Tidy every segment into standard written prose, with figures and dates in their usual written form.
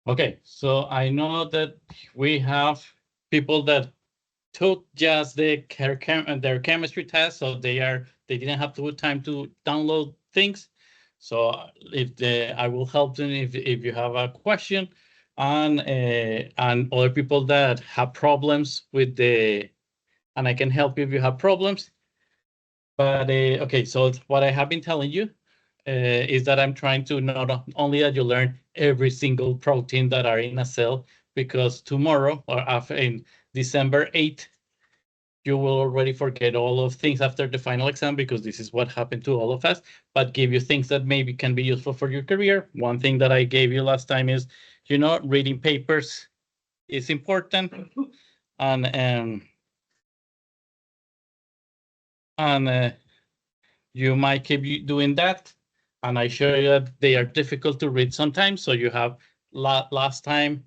Okay, so I know that we have people that took just their chemistry test, so they didn't have to time to download things. So I will help them if you have a question, and other people that have problems with and I can help you if you have problems. But okay, so what I have been telling you is that I'm trying to not only that you learn every single protein that are in a cell, because tomorrow or after in December 8th, you will already forget all of things after the final exam, because this is what happened to all of us, but give you things that maybe can be useful for your career. One thing that I gave you last time is, reading papers is important, and and you might keep doing that. And I show you that they are difficult to read sometimes. So you have last time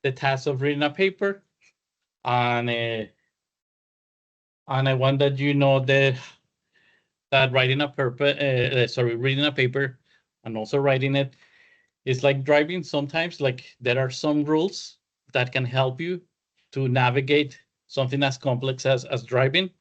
the task of reading a paper, and I want that that reading a paper and also writing it is like driving. Sometimes, like, there are some rules that can help you to navigate something as complex as driving.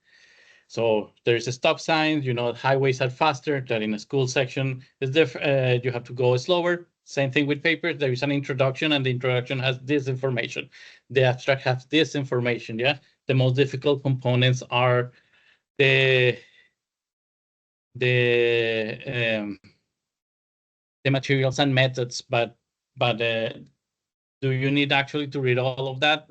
So there's a stop sign, highways are faster than in a school section. Is different. You have to go slower. Same thing with papers. There is an introduction, and the introduction has this information. The abstract has this information. Yeah. The most difficult components are the the um, the materials and methods, but do you need actually to read all of that?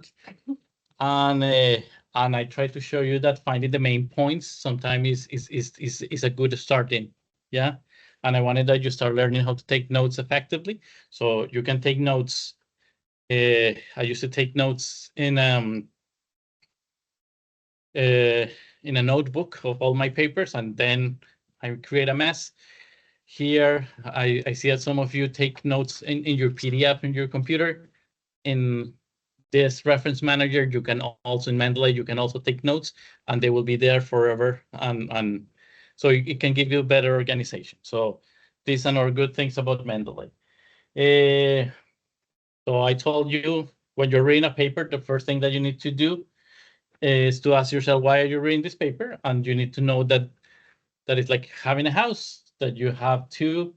And I try to show you that finding the main points sometimes is a good starting. Yeah. And I wanted that you start learning how to take notes effectively. So you can take notes. I used to take notes in a notebook of all my papers, and then I create a mess. Here, I see that some of you take notes in your PDF in your computer. In this reference manager, you can also, in Mendeley, you can also take notes, and they will be there forever. And so it can give you better organization. So these are our good things about Mendeley. So I told you, when you're reading a paper, the first thing that you need to do is to ask yourself, why are you reading this paper? And you need to know that it's like having a house, that you have to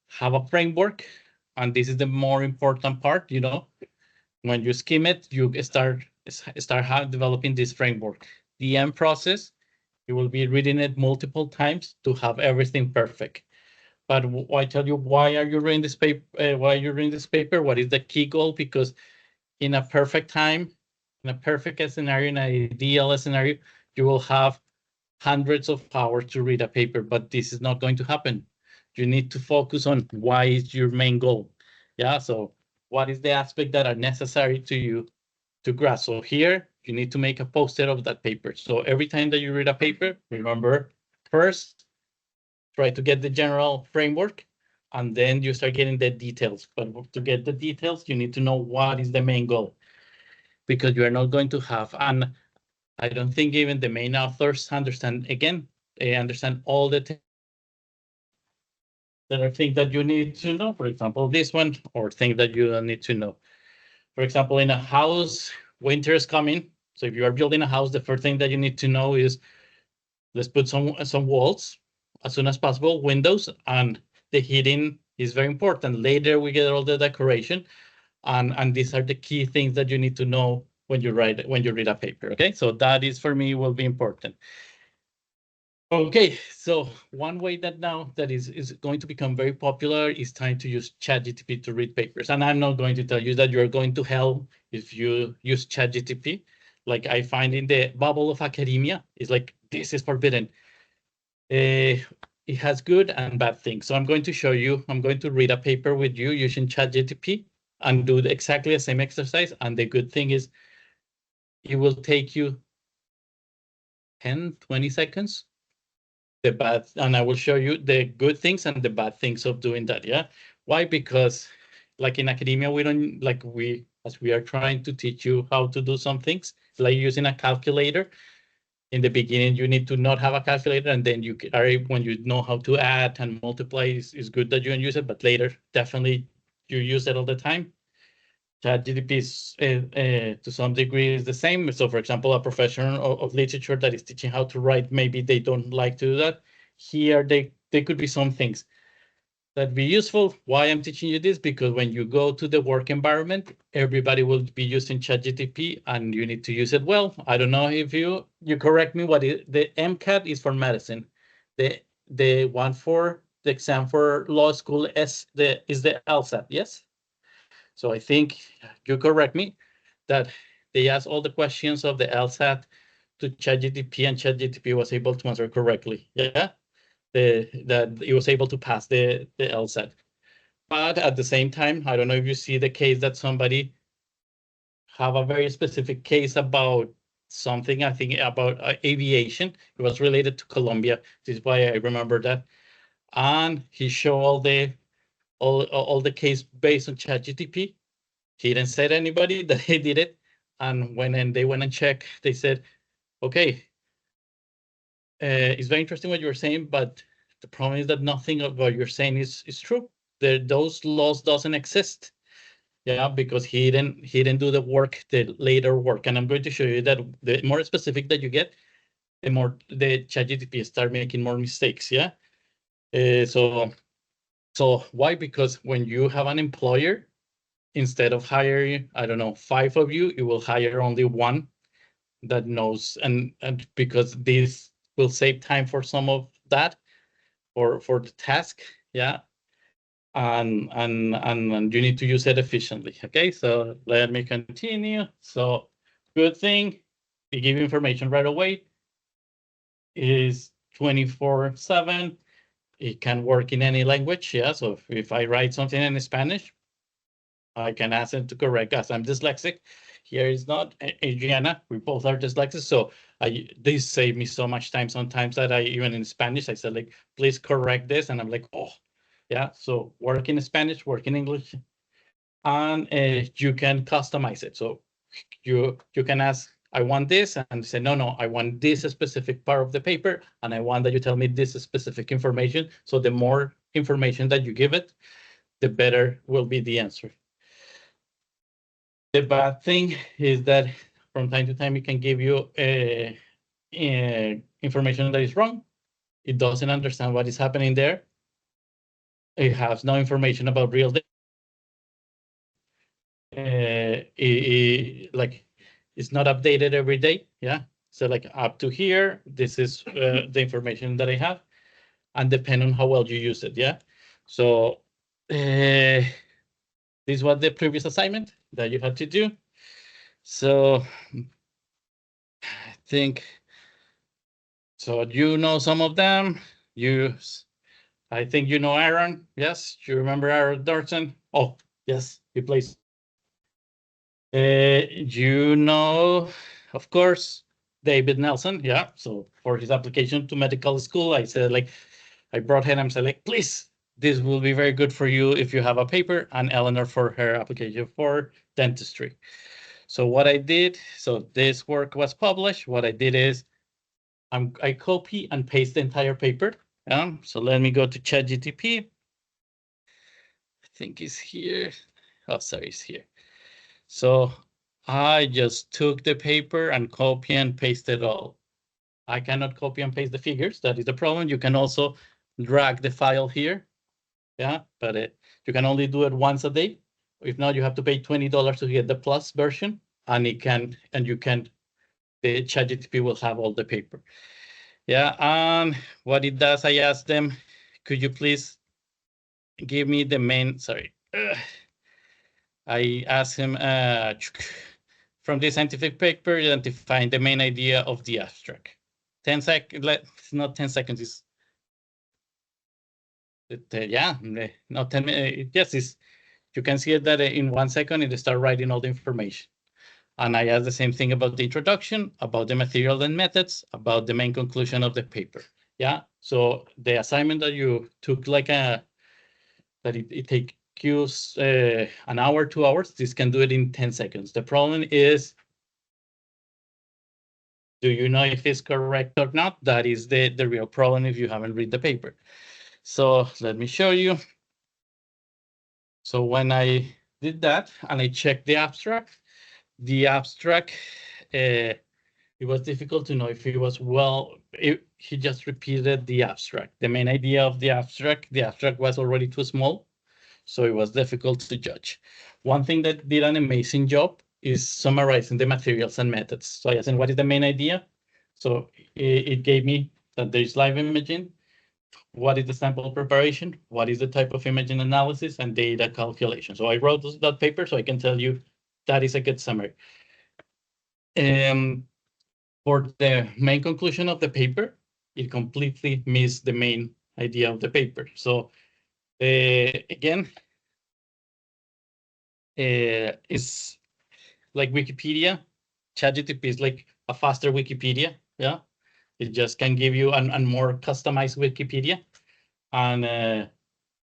have a framework. And this is the more important part. When you skim it, you start developing this framework. The end process, you will be reading it multiple times to have everything perfect. But I tell you, why are you reading this paper? Why are you reading this paper? What is the key goal? Because in a perfect time, in a perfect scenario, in an ideal scenario, you will have hundreds of hours to read a paper, but this is not going to happen. You need to focus on why is your main goal. Yeah. So what is the aspect that are necessary to you to grasp? So here you need to make a poster of that paper. So every time that you read a paper, remember, first try to get the general framework, and then you start getting the details. But to get the details, you need to know what is the main goal, because you are not going to have, and I don't think even the main authors understand, again, they understand all the there are things that you need to know. For example, this one, or things that you don't need to know. For example, in a house, winter is coming. So if you are building a house, the first thing that you need to know is, let's put some walls as soon as possible, windows, and the heating is very important. Later we get all the decoration, and these are the key things that you need to know when you read a paper. Okay, so that is, for me, will be important. Okay, so one way that now that is going to become very popular is trying to use ChatGPT to read papers. And I'm not going to tell you that you're going to hell if you use ChatGPT. Like I find in the bubble of academia, it's like, this is forbidden. It has good and bad things. So I'm going to show you, I'm going to read a paper with you using ChatGPT and do exactly the same exercise. And the good thing is it will take you 10, 20 seconds. And I will show you the good things and the bad things of doing that. Yeah. Why? Because like in academia, we don't as we are trying to teach you how to do some things, like using a calculator. In the beginning, you need to not have a calculator, and then when you know how to add and multiply, is good that you use it. But later, definitely you use it all the time. ChatGPT is to some degree is the same. So, for example, a professional of literature that is teaching how to write, maybe they don't like to do that. Here, they could be some things that'd be useful. Why I'm teaching you this? Because when you go to the work environment, everybody will be using ChatGPT, and you need to use it well. I don't know if you correct me. The MCAT is for medicine. The one for the exam for law school is the LSAT. Yes. So I think you correct me that they asked all the questions of the LSAT to ChatGPT, and ChatGPT was able to answer correctly. Yeah, that it was able to pass the LSAT. But at the same time, I don't know if you see the case that somebody have a very specific case about something, I think about aviation. It was related to Colombia. This is why I remember that. And he showed all the case based on ChatGPT. He didn't say to anybody that he did it. And when they went and checked, they said, okay, it's very interesting what you're saying, but the problem is that nothing of what you're saying is true. Those laws doesn't exist. Yeah, because he didn't do the work, the later work. And I'm going to show you that the more specific that you get, the more the ChatGPT start making more mistakes. Yeah. So why? Because when you have an employer, instead of hiring, I don't know, 5 of you, you will hire only 1 that knows, and because this will save time for some of that, or for the task. Yeah. And you need to use it efficiently. Okay, so let me continue. So good thing, we give information right away. It is 24/7. It can work in any language. Yeah, so if I write something in Spanish, I can ask it to correct us. I'm dyslexic. Here is not Adriana. We both are dyslexic. So this saved me so much time sometimes that I, even in Spanish, I said like, please correct this. And I'm like, oh, yeah. So work in Spanish, work in English, and you can customize it. So you can ask, I want this, and say, no, I want this specific part of the paper, and I want that you tell me this specific information. So the more information that you give it, the better will be the answer. The bad thing is that from time to time, it can give you information that is wrong. It doesn't understand what is happening there. It has no information about real data. Like, it's not updated every day. Yeah. So like up to here, this is the information that I have, and depend on how well you use it. Yeah. So this was the previous assignment that you had to do. So I think, so you know some of them. I think you know Aaron. Yes, you remember Aaron Dorson? Oh, yes, he plays. You know, of course, David Nelson. Yeah, so for his application to medical school, I said, like, I brought him and said, like, please, this will be very good for you if you have a paper, and Eleanor for her application for dentistry. So what I did, so this work was published. What I did is I copy and paste the entire paper. So let me go to ChatGPT. I think it's here. Oh, sorry, it's here. So I just took the paper and copy and paste it all. I cannot copy and paste the figures. That is the problem. You can also drag the file here. Yeah, but you can only do it once a day. If not, you have to pay $20 to get the plus version, and the ChatGPT will have all the paper. Yeah, and what it does, I asked them, could you please give me the main, sorry. I asked him, from the scientific paper, identifying the main idea of the abstract. 10 seconds, not 10 seconds, is yeah, not 10 minutes. Yes, you can see it that in 1 second, it start writing all the information. And I asked the same thing about the introduction, about the material and methods, about the main conclusion of the paper. Yeah, so the assignment that you took, like that it takes you an hour, 2 hours, this can do it in 10 seconds. The problem is, do you know if it's correct or not? That is the real problem if you haven't read the paper. So let me show you. So when I did that, and I checked the abstract. The abstract, it was difficult to know if he was he just repeated the abstract. The main idea of the abstract was already too small, so it was difficult to judge. One thing that did an amazing job is summarizing the materials and methods. So I asked him, what is the main idea? So it gave me that there is live imaging, what is the sample preparation, what is the type of imaging analysis, and data calculation. So I wrote that paper, so I can tell you that is a good summary. For the main conclusion of the paper, it completely missed the main idea of the paper. So again, it's like Wikipedia. ChatGPT is like a faster Wikipedia. Yeah, it just can give you a more customized Wikipedia, and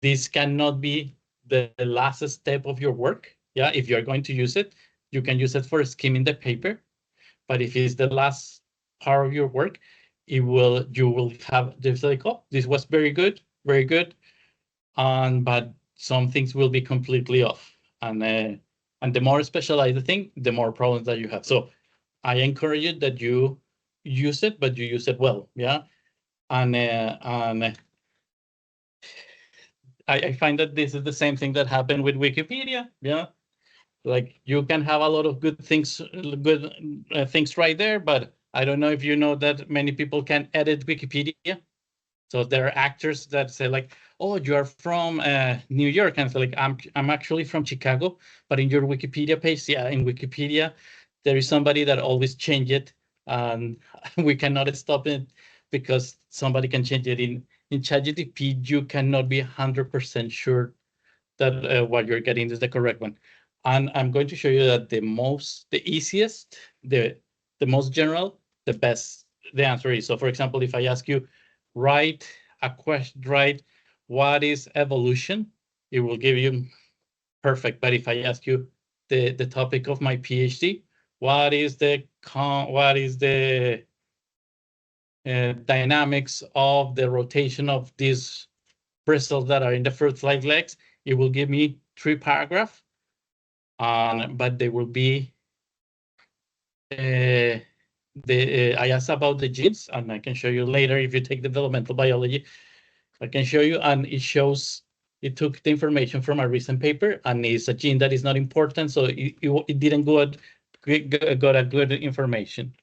this cannot be the last step of your work. Yeah, if you're going to use it, you can use it for skimming the paper, but if it's the last part of your work, you will have this like, oh, this was very good, but some things will be completely off, and the more specialized the thing, the more problems that you have. So I encourage you that you use it, but you use it well. Yeah, and I find that this is the same thing that happened with Wikipedia. Yeah, like you can have a lot of good things right there, but I don't know if you know that many people can edit Wikipedia. So there are actors that say like, oh, you are from New York, and so like I'm actually from Chicago, but in your Wikipedia page, yeah, in Wikipedia there is somebody that always change it, and we cannot stop it because somebody can change it. In ChatGPT you cannot be 100% sure that what you're getting is the correct one. And I'm going to show you that the easiest, the most general, the best the answer is. So for example, if I ask you, write a question, write what is evolution, it will give you perfect. But if I ask you the topic of my PhD, what is the dynamics of the rotation of these bristles that are in the fruit-like legs, it will give me 3 paragraphs, but they will be I asked about the genes, and I can show you later if you take developmental biology. I can show you, and it took the information from a recent paper, and it's a gene that is not important, so it didn't got a good information.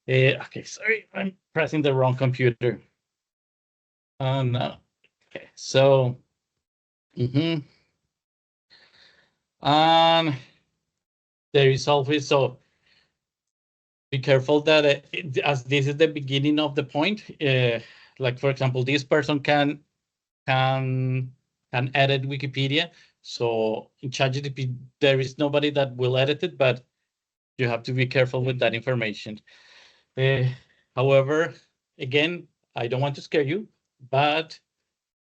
Okay, sorry, I'm pressing the wrong computer. No. Okay, so. And there is always, so be careful that as this is the beginning of the point, like for example, this person can edit Wikipedia. So in ChatGPT, there is nobody that will edit it, but you have to be careful with that information. However, again, I don't want to scare you, but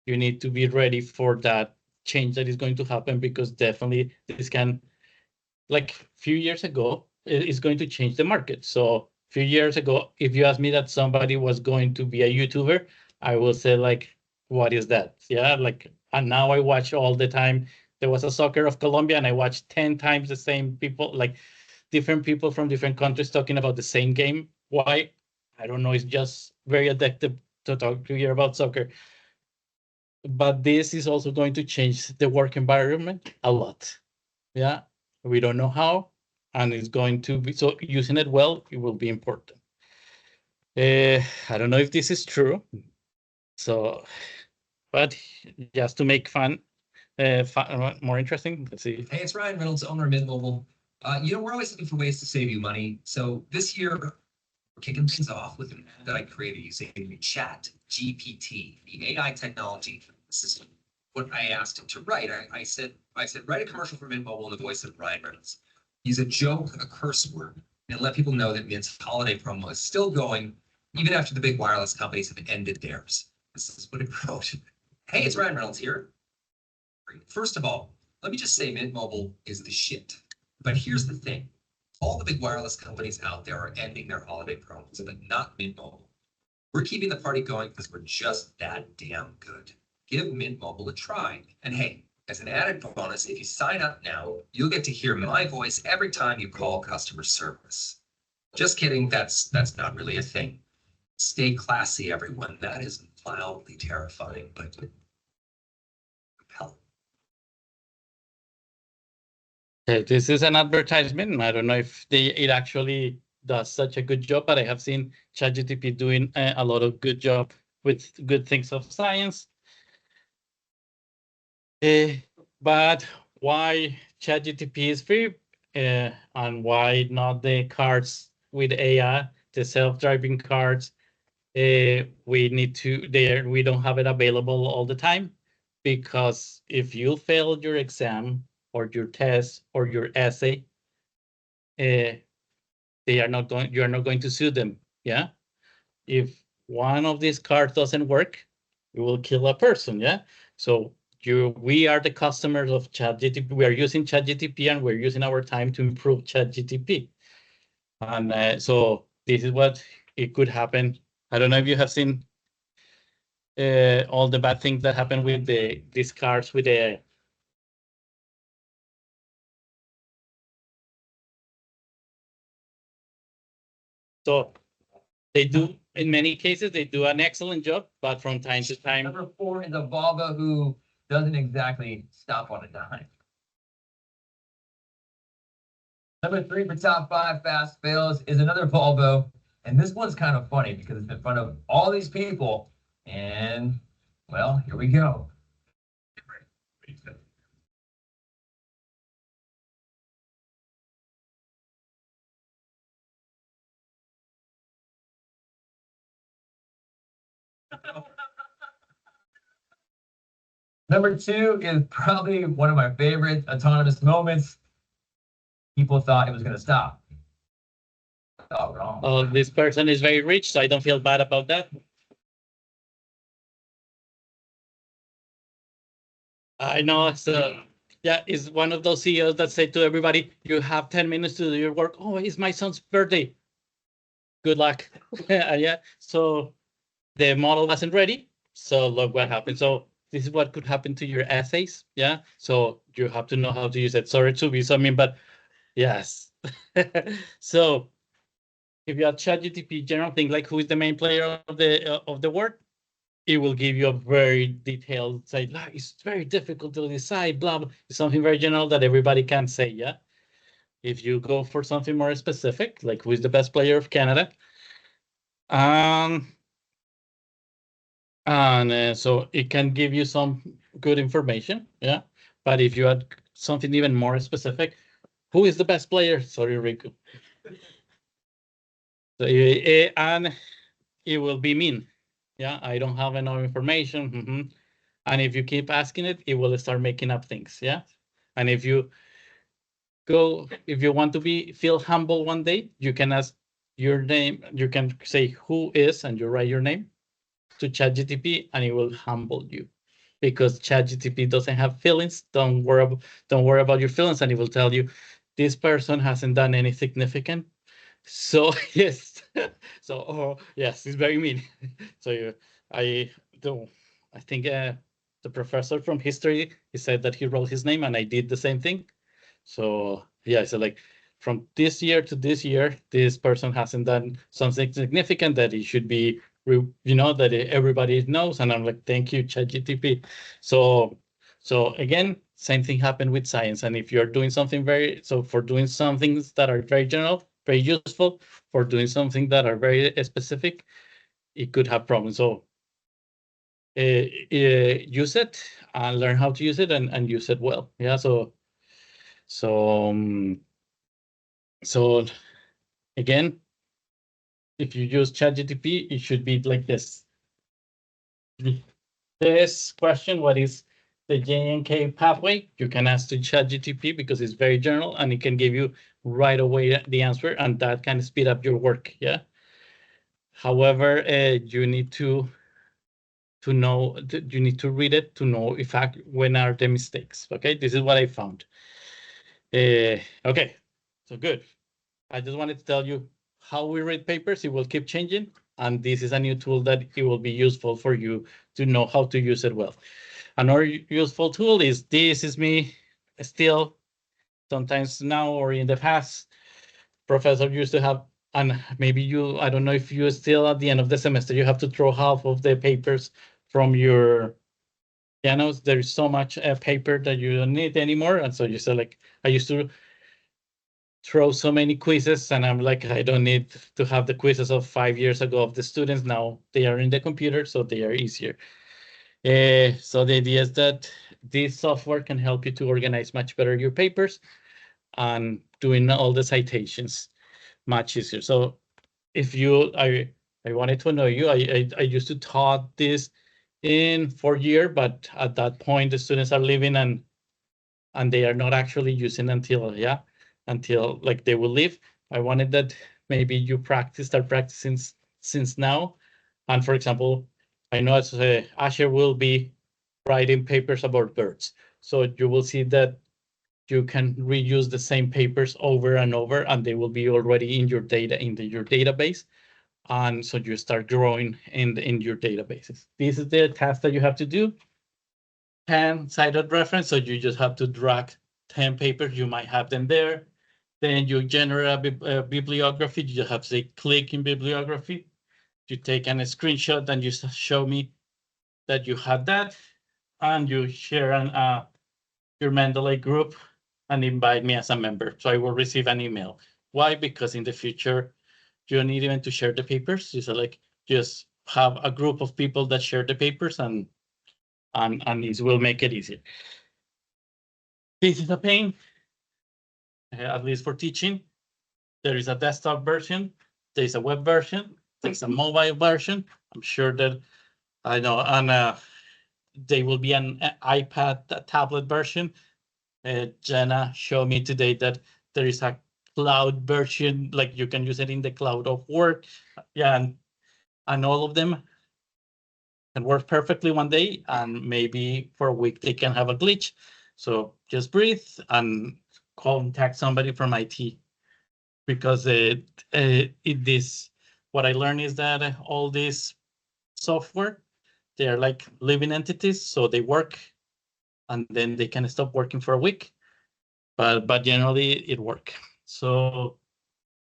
you need to be ready for that change that is going to happen, because definitely this can, like a few years ago, it's going to change the market. So a few years ago, if you asked me that somebody was going to be a YouTuber, I will say like, what is that? Yeah, like, and now I watch all the time. There was a soccer of Colombia, and I watched 10 times the same people, like different people from different countries talking about the same game. Why? I don't know. It's just very addictive to talk to hear about soccer. But this is also going to change the work environment a lot. Yeah, we don't know how, and it's going to be, so using it well, it will be important. I don't know if this is true, so, but just to make fun more interesting, let's see. Hey, it's Ryan Reynolds, owner of Mint Mobile. We're always looking for ways to save you money. So this year, we're kicking things off with an ad that I created using Chat GPT, the AI technology. This is what I asked him to write. I said, write a commercial for Mint Mobile in the voice of Ryan Reynolds. Use a joke, a curse word, and let people know that Mint's holiday promo is still going, even after the big wireless companies have ended theirs. This is what it wrote. Hey, it's Ryan Reynolds here. First of all, let me just say Mint Mobile is the shit. But here's the thing. All the big wireless companies out there are ending their holiday promos, but not Mint Mobile. We're keeping the party going because we're just that damn good. Give Mint Mobile a try. And hey, As an added bonus, if you sign up now, you'll get to hear my voice every time you call customer service. Just kidding, that's not really a thing. Stay classy, everyone. That is mildly terrifying, but compelling. Okay, this is an advertisement. I don't know if it actually does such a good job, but I have seen ChatGPT doing a lot of good job with good things of science. But why ChatGPT is free and why not the cars with AI, the self-driving cars? We don't have it available all the time, because if you failed your exam or your test or your essay, you're not going to sue them. Yeah. If one of these cards doesn't work, it will kill a person. Yeah. So we are the customers of ChatGPT. We are using ChatGPT and we're using our time to improve ChatGPT. And so this is what it could happen. I don't know if you have seen all the bad things that happen with these cars with the so they do, in many cases, they do an excellent job, but from time to time. Number 4 is a Volvo who doesn't exactly stop on a dime. Number 3 for top 5 fast fails is another Volvo. And this one's kind of funny because it's in front of all these people. And, well, here we go. Number 2 is probably one of my favorite autonomous moments. People thought it was going to stop. Oh, wrong. Oh, this person is very rich, so I don't feel bad about that. I know. So yeah, it's one of those CEOs that say to everybody, "You have 10 minutes to do your work." Oh, it's my son's birthday. Good luck. Yeah. So the model wasn't ready. So look what happened. So this is what could happen to your essays. Yeah. So you have to know how to use it. Sorry to be so mean, but yes. So if you have ChatGPT general thing like who is the main player of the word, it will give you a very detailed say. It's very difficult to decide. Blah blah. It's something very general that everybody can say. Yeah. If you go for something more specific, like who is the best player of Canada, and so it can give you some good information. Yeah. But if you add something even more specific, who is the best player? Sorry, Rico. So, and it will be mean. Yeah, I don't have enough information. And if you keep asking it, it will start making up things. Yeah. And if you want to feel humble one day, you can ask your name. You can say who is, and you write your name to ChatGPT, and it will humble you, because ChatGPT doesn't have feelings. Don't worry about your feelings, and it will tell you this person hasn't done any significant. So yes, so yes, it's very mean. So I think the professor from history, he said that he wrote his name, and I did the same thing. So yeah, so like from this year to this year, this person hasn't done something significant that it should be, that everybody knows. And I'm like, thank you, ChatGPT. So again, same thing happened with science. And if you're doing something for doing some things that are very general, very useful, for doing something that are very specific, it could have problems. So use it and learn how to use it and use it well. Yeah. So again, if you use ChatGPT, it should be like this. This question, what is the JNK pathway? You can ask to ChatGPT because it's very general and it can give you right away the answer, and that can speed up your work. Yeah. However, you need to know, you need to read it to know when are the mistakes. Okay, this is what I found. Okay, so good. I just wanted to tell you how we read papers. It will keep changing. And this is a new tool that it will be useful for you to know how to use it well. Another useful tool is this is me still sometimes now or in the past. Professor used to have, and maybe you, I don't know if you still at the end of the semester, you have to throw half of the papers from your pianos. There's so much paper that you don't need anymore. And so you say like, I used to throw so many quizzes and I'm like, I don't need to have the quizzes of 5 years ago of the students. Now they are in the computer, so they are easier. So the idea is that this software can help you to organize much better your papers and doing all the citations much easier. So if you, I wanted to know you, I used to taught this in 4th year, but at that point the students are leaving and they are not actually using until like they will leave. I wanted that maybe you start practicing since now. And for example, I know as Asher will be writing papers about birds. So you will see that you can reuse the same papers over and over, and they will be already in your data your database. And so you start growing in your databases. This is the task that you have to do. 10 cited reference, so you just have to drag 10 papers. You might have them there. Then you generate a bibliography. You just have to say click in bibliography. You take a screenshot and you show me that you have that, and you share your Mendeley group and invite me as a member. So I will receive an email. Why? Because in the future, you don't need even to share the papers. You like just have a group of people that share the papers and this will make it easier. This is a pain, at least for teaching. There is a desktop version, there's a web version, there's a mobile version. I'm sure that I know, and there will be an iPad tablet version. Jenna showed me today that there is a cloud version, like you can use it in the cloud of work. Yeah, and all of them can work perfectly one day, and maybe for a week they can have a glitch. So just breathe and contact somebody from IT, because what I learned is that all this software, they're like living entities, so they work and then they can stop working for a week, but generally it works. So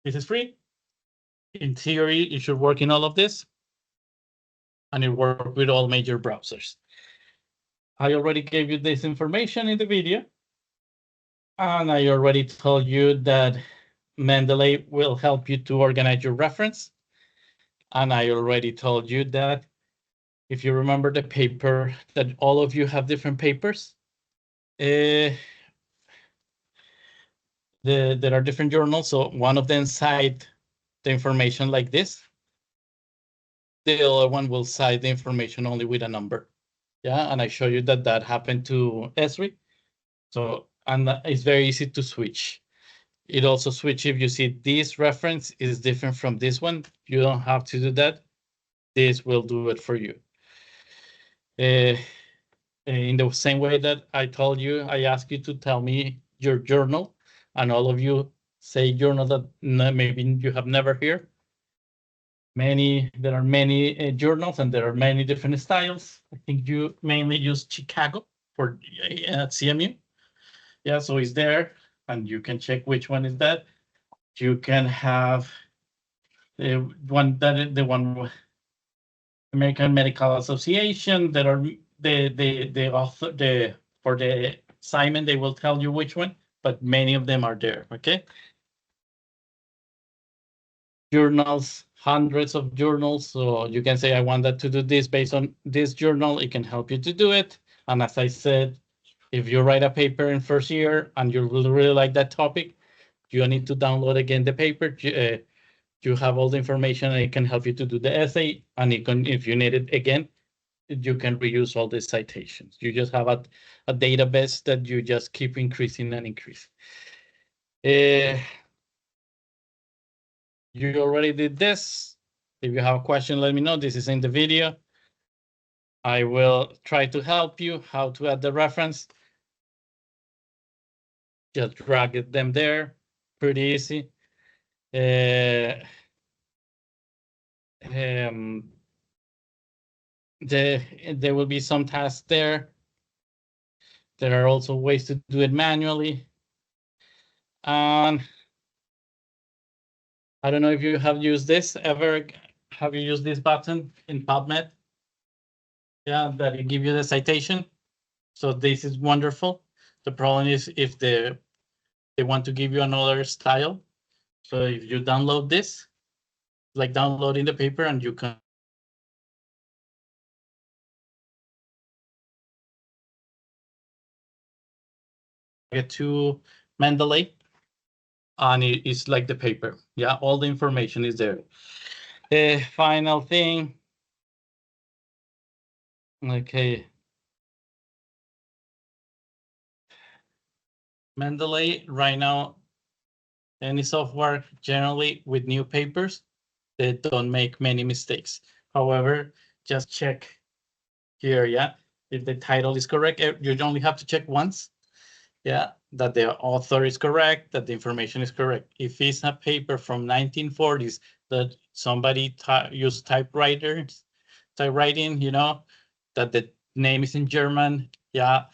this is free. In theory, it should work in all of this, and it works with all major browsers. I already gave you this information in the video, and I already told you that Mendeley will help you to organize your reference. And I already told you that if you remember the paper, that all of you have different papers. There are different journals, so one of them cite the information like this. The other one will cite the information only with a number. Yeah, and I show you that happened to Esri. So, and it's very easy to switch. It also switch if you see this reference is different from this one. You don't have to do that. This will do it for you. In the same way that I told you, I asked you to tell me your journal, and all of you say journal that maybe you have never heard. There are many journals, and there are many different styles. I think you mainly use Chicago for CMU. Yeah, so it's there, and you can check which one is that. You can have the one American Medical Association. That are the author for the assignment. They will tell you which one, but many of them are there. Okay. Journals, hundreds of journals. So you can say, I want that to do this based on this journal. It can help you to do it. And as I said, if you write a paper in 1st year and you really like that topic, you need to download again the paper. You have all the information, and it can help you to do the essay. And if you need it again, you can reuse all the citations. You just have a database that you just keep increasing and increasing. You already did this. If you have a question, let me know. This is in the video. I will try to help you how to add the reference. Just drag them there. Pretty easy. There will be some tasks there. There are also ways to do it manually. And I don't know if you have used this ever. Have you used this button in PubMed? Yeah, that it give you the citation. So this is wonderful. The problem is if they want to give you another style. So if you download this, like downloading the paper, and you can get to Mendeley, and it's like the paper. Yeah, all the information is there. The final thing. Okay. Mendeley right now, any software generally with new papers, they don't make many mistakes. However, just check here, yeah. If the title is correct, you only have to check once. Yeah, that the author is correct, that the information is correct. If it's a paper from 1940s that somebody used typewriting, you know, that the name is in German, yeah,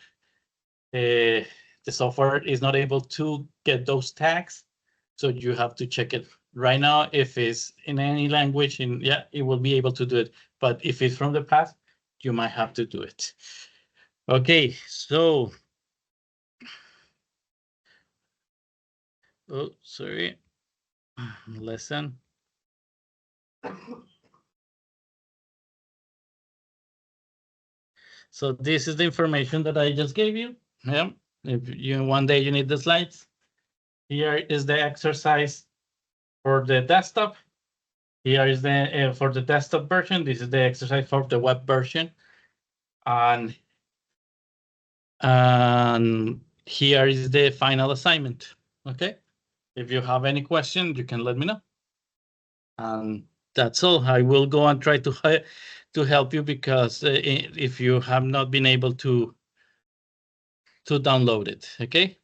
the software is not able to get those tags, so you have to check it. Right now, if it's in any language, yeah, it will be able to do it. But if it's from the past, you might have to do it. Okay, so. Oh, sorry. Lesson. So this is the information that I just gave you. Yeah. If you one day you need the slides, here is the exercise for the desktop. Here is the for the desktop version. This is the exercise for the web version, and here is the final assignment. Okay. If you have any question, you can let me know. And that's all. I will go and try to help you, because if you have not been able to download it, okay?